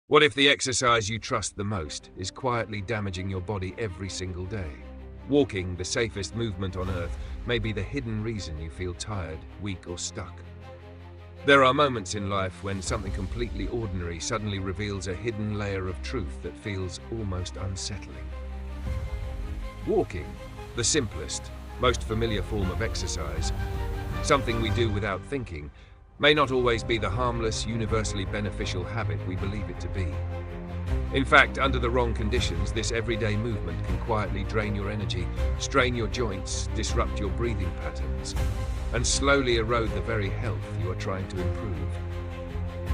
What if the exercise you trust the most is quietly damaging your body every single day? Walking, the safest movement on earth, may be the hidden reason you feel tired, weak, or stuck. There are moments in life when something completely ordinary suddenly reveals a hidden layer of truth that feels almost unsettling. Walking, the simplest, most familiar form of exercise, something we do without thinking, may not always be the harmless, universally beneficial habit we believe it to be. In fact, under the wrong conditions, this everyday movement can quietly drain your energy, strain your joints, disrupt your breathing patterns, and slowly erode the very health you are trying to improve.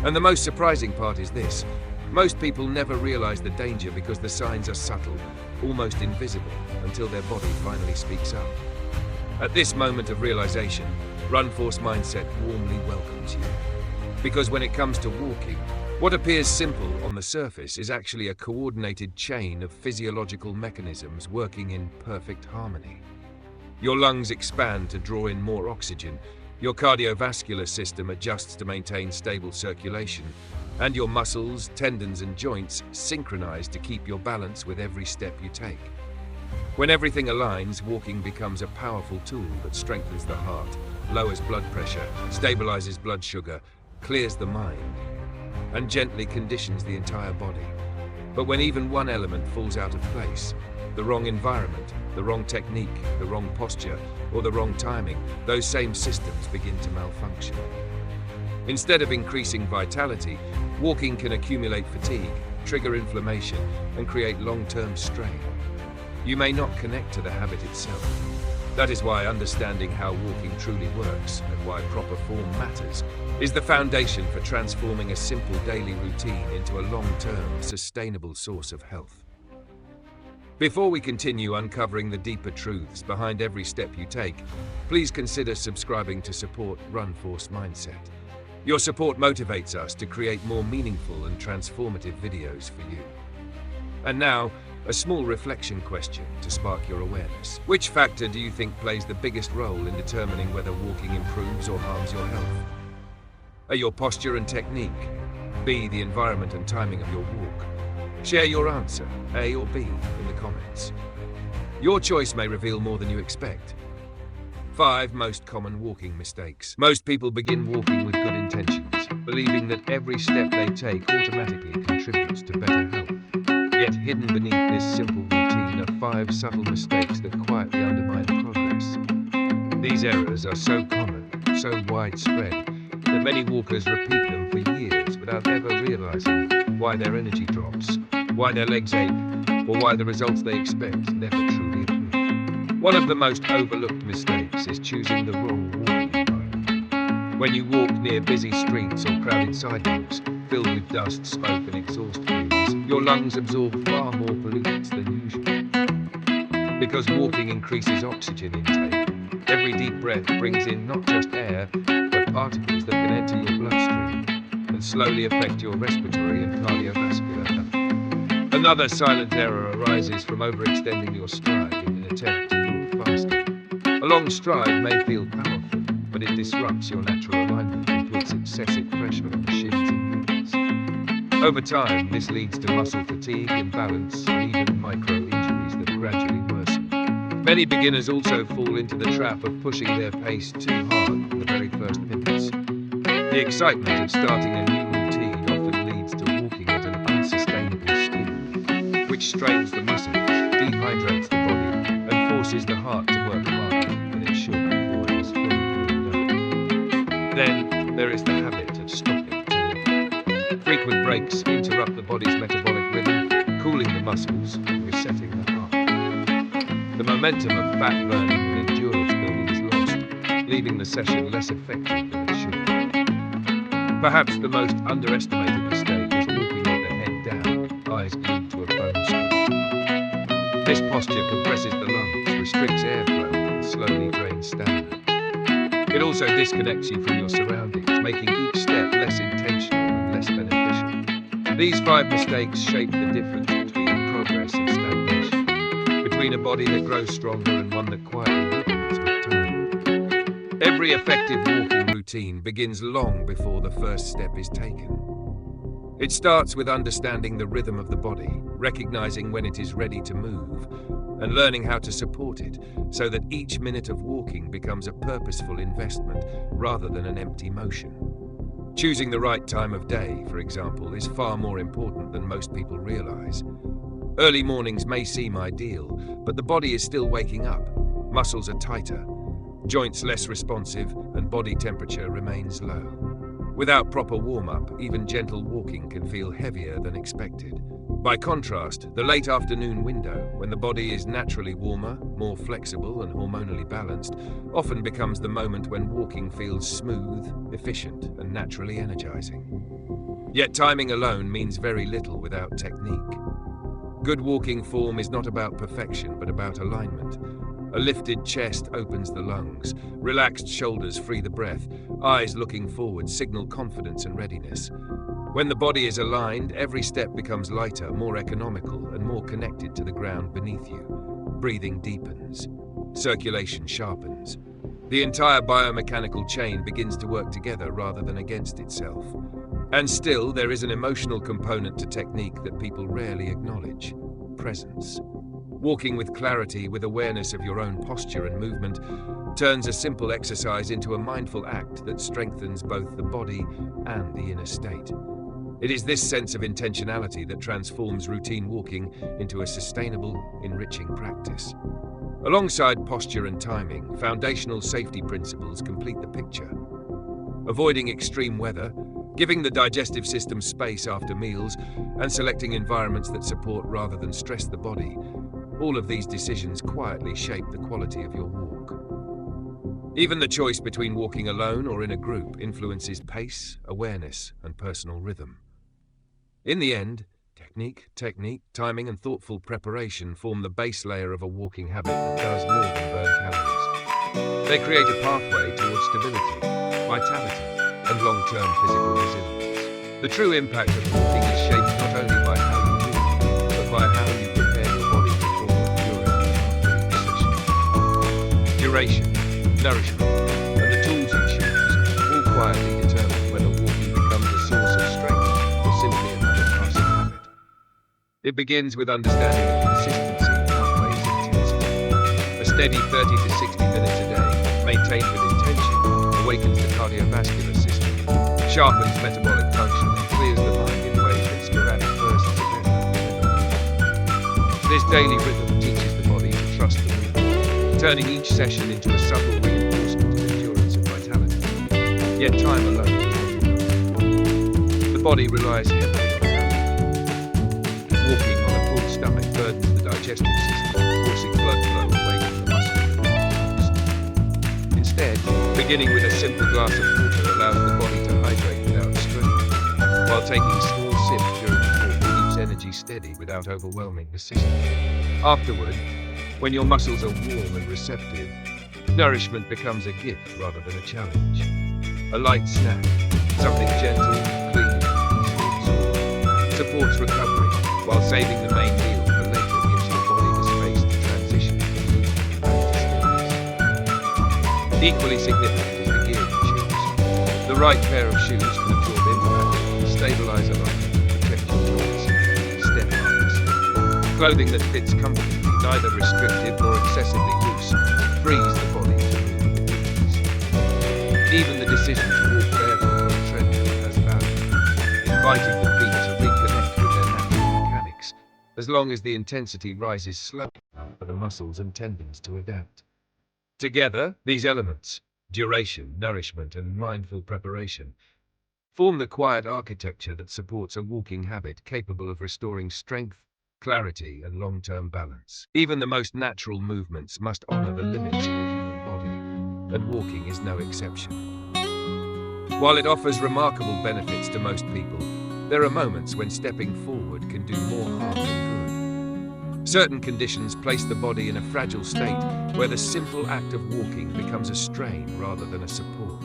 And the most surprising part is this: most people never realize the danger because the signs are subtle, almost invisible, until their body finally speaks up. At this moment of realization, RunForce Mindset warmly welcomes you. Because when it comes to walking, what appears simple on the surface is actually a coordinated chain of physiological mechanisms working in perfect harmony. Your lungs expand to draw in more oxygen, your cardiovascular system adjusts to maintain stable circulation, and your muscles, tendons, and joints synchronize to keep your balance with every step you take. When everything aligns, walking becomes a powerful tool that strengthens the heart, lowers blood pressure, stabilizes blood sugar, clears the mind, and gently conditions the entire body. But when even one element falls out of place, the wrong environment, the wrong technique, the wrong posture, or the wrong timing, those same systems begin to malfunction. Instead of increasing vitality, walking can accumulate fatigue, trigger inflammation, and create long-term strain. You may not connect to the habit itself. That is why understanding how walking truly works and why proper form matters is the foundation for transforming a simple daily routine into a long-term, sustainable source of health. Before we continue uncovering the deeper truths behind every step you take, please consider subscribing to support RunForce Mindset. Your support motivates us to create more meaningful and transformative videos for you. And now, a small reflection question to spark your awareness. Which factor do you think plays the biggest role in determining whether walking improves or harms your health? A, your posture and technique. B, the environment and timing of your walk. Share your answer, A or B, in the comments. Your choice may reveal more than you expect. 5 most common walking mistakes. Most people begin walking with good intentions, believing that every step they take automatically contributes to better health. Yet hidden beneath this simple routine are 5 subtle mistakes that quietly undermine progress. These errors are so common, so widespread, that many walkers repeat them for years without ever realizing why their energy drops, why their legs ache, or why the results they expect never truly appear. One of the most overlooked mistakes is choosing the wrong walking environment. When you walk near busy streets or crowded sidewalks, filled with dust, smoke, and exhaust fumes, your lungs absorb far more pollutants than usual. Because walking increases oxygen intake, every deep breath brings in not just air, but particles that can enter your bloodstream and slowly affect your respiratory and cardiovascular health. Another silent error arises from overextending your stride in an attempt to walk faster. A long stride may feel powerful, but it disrupts your natural alignment and puts excessive pressure on the shins and knees. Over time, this leads to muscle fatigue, imbalance, and even micro-injuries that gradually worsen. Many beginners also fall into the trap of pushing their pace too hard in the very first minutes. The excitement of starting a new routine often leads to walking at an unsustainable speed, which strains the muscles, dehydrates the body, and forces the heart to work harder than it should before it is fully cooled down. Then there is the habit of stopping to walk. Frequent breaks interrupt the body's metabolic rhythm, cooling the muscles and resetting the heart. The momentum of fat burning and endurance building is lost, leaving the session less effective than it should. Perhaps the most underestimated mistake is walking with the head down, eyes glued to a phone screen. This posture compresses the lungs, restricts airflow, and slowly drains stamina. It also disconnects you from your surroundings, making each step less intentional and less beneficial. These 5 mistakes shape the difference between progress and stagnation, between a body that grows stronger and one that quietly weakens with time. Every effective walking routine begins long before the first step is taken. It starts with understanding the rhythm of the body, recognizing when it is ready to move, and learning how to support it so that each minute of walking becomes a purposeful investment rather than an empty motion. Choosing the right time of day, for example, is far more important than most people realize. Early mornings may seem ideal, but the body is still waking up. Muscles are tighter, joints less responsive, and body temperature remains low. Without proper warm-up, even gentle walking can feel heavier than expected. By contrast, the late afternoon window, when the body is naturally warmer, more flexible, and hormonally balanced, often becomes the moment when walking feels smooth, efficient, and naturally energizing. Yet timing alone means very little without technique. Good walking form is not about perfection, but about alignment. A lifted chest opens the lungs, relaxed shoulders free the breath, eyes looking forward signal confidence and readiness. When the body is aligned, every step becomes lighter, more economical, and more connected to the ground beneath you. Breathing deepens, circulation sharpens. The entire biomechanical chain begins to work together rather than against itself. And still, there is an emotional component to technique that people rarely acknowledge: presence. Walking with clarity, with awareness of your own posture and movement, turns a simple exercise into a mindful act that strengthens both the body and the inner state. It is this sense of intentionality that transforms routine walking into a sustainable, enriching practice. Alongside posture and timing, foundational safety principles complete the picture. Avoiding extreme weather, giving the digestive system space after meals, and selecting environments that support rather than stress the body. All of these decisions quietly shape the quality of your walk. Even the choice between walking alone or in a group influences pace, awareness, and personal rhythm. In the end, technique, timing, and thoughtful preparation form the base layer of a walking habit that does more than burn calories. They create a pathway towards stability, vitality, and long-term physical resilience. The true impact of walking is shaped not only by how you move, but by how you prepare your body for during each session. Duration, nourishment, and the tools you choose all quietly determine whether walking becomes a source of strength or simply another passing habit. It begins with understanding that consistency outweighs intensity. A steady 30 to 60 minutes a day, maintained with intention, awakens the cardiovascular system, sharpens metabolic function, and clears the mind in ways that sporadic bursts of energy. This daily rhythm teaches the body to trust the movement, turning each session into a subtle reinforcement of endurance and vitality. Yet time alone does not enough. The body relies heavily on calories. Walking on a full stomach burdens the digestive system, forcing blood flow away from the muscle. Instead, beginning with a simple glass of water allows the body to hydrate without strain, while taking small sips during the walk keeps energy steady without overwhelming the system. Afterward, when your muscles are warm and receptive, nourishment becomes a gift rather than a challenge. A light snack, something gentle, clean, and easy to absorb, supports recovery, while saving the main meal for later gives your body the space to transition from movement back to stillness. Equally significant is the gear you choose. The right pair of shoes can absorb impact, stabilize alignment, and protect your joints. Step marks. Clothing that fits comfortably, neither restrictive nor excessively loose, frees the body to move with ease. Even the decision to walk barefoot on a treadmill has value, inviting the feet to reconnect with their natural mechanics, as long as the intensity rises slowly enough for the muscles and tendons to adapt. Together, these elements, duration, nourishment, and mindful preparation, form the quiet architecture that supports a walking habit capable of restoring strength, clarity, and long-term balance. Even the most natural movements must honor the limits of the human body, and walking is no exception. While it offers remarkable benefits to most people, there are moments when stepping forward can do more harm than good. Certain conditions place the body in a fragile state where the simple act of walking becomes a strain rather than a support.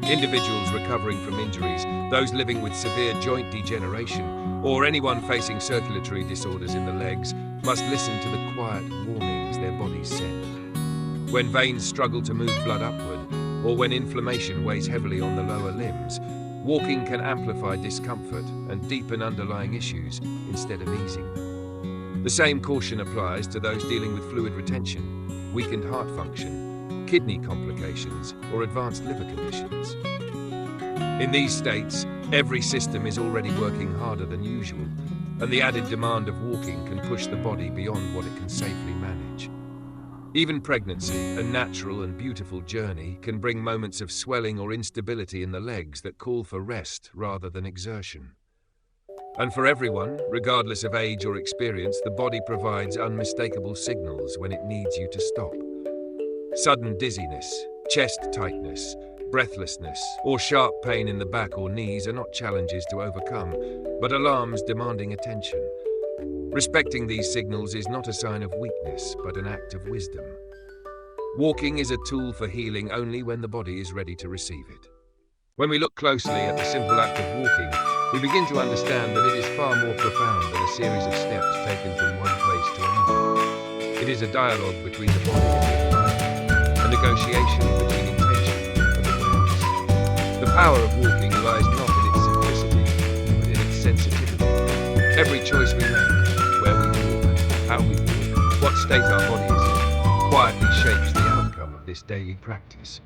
Individuals recovering from injuries, those living with severe joint degeneration, or anyone facing circulatory disorders in the legs must listen to the quiet warnings their bodies send. When veins struggle to move blood upward, or when inflammation weighs heavily on the lower limbs, Walking can amplify discomfort and deepen underlying issues instead of easing them. The same caution applies to those dealing with fluid retention, weakened heart function, kidney complications, or advanced liver conditions. In these states, every system is already working harder than usual, and the added demand of walking can push the body beyond what it can safely manage. Even pregnancy, a natural and beautiful journey, can bring moments of swelling or instability in the legs that call for rest rather than exertion. And for everyone, regardless of age or experience, the body provides unmistakable signals when it needs you to stop. Sudden dizziness, chest tightness, breathlessness, or sharp pain in the back or knees are not challenges to overcome, but alarms demanding attention. Respecting these signals is not a sign of weakness, but an act of wisdom. Walking is a tool for healing only when the body is ready to receive it. When we look closely at the simple act of walking, we begin to understand that it is far more profound than a series of steps taken from one place to another. It is a dialogue between the body and the mind, a negotiation between intention and awareness. The power of walking lies not in its simplicity, but in its sensitivity. Every choice we make, where we walk, how we walk, what state our body is in, quietly shapes the outcome of this daily practice.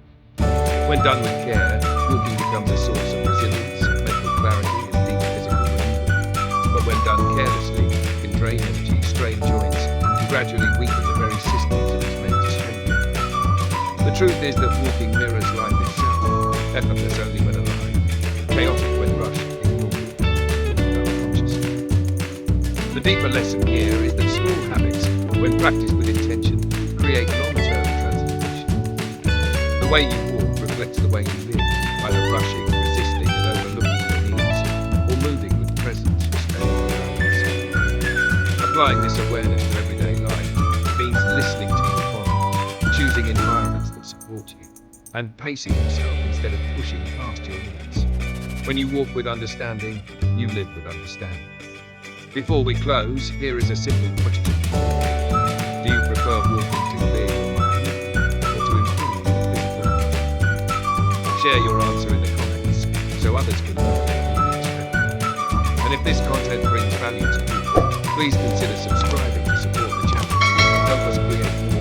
When done with care, walking becomes a source of resilience, mental clarity, and deep physical renewal. But when done carelessly, it can drain energy, strain joints, and gradually weaken the very systems it is meant to strengthen. The truth is that walking mirrors life itself, effortless only when alive, chaotic when rushed, The deeper lesson here is that small habits, when practiced with intention, create long-term transformation. The way you walk reflects the way you live, either rushing, resisting, and overlooking your needs, or moving with presence, respect, and balance. Applying this awareness to everyday life means listening to your body, choosing environments that support you, and pacing yourself instead of pushing past your limits. When you walk with understanding, you live with understanding. Before we close, here is a simple question. Do you prefer walking to clear your mind or to improve your physical health? Share your answer in the comments so others can learn from your experience. And if this content brings value to you, please consider subscribing to support the channel. Help us create more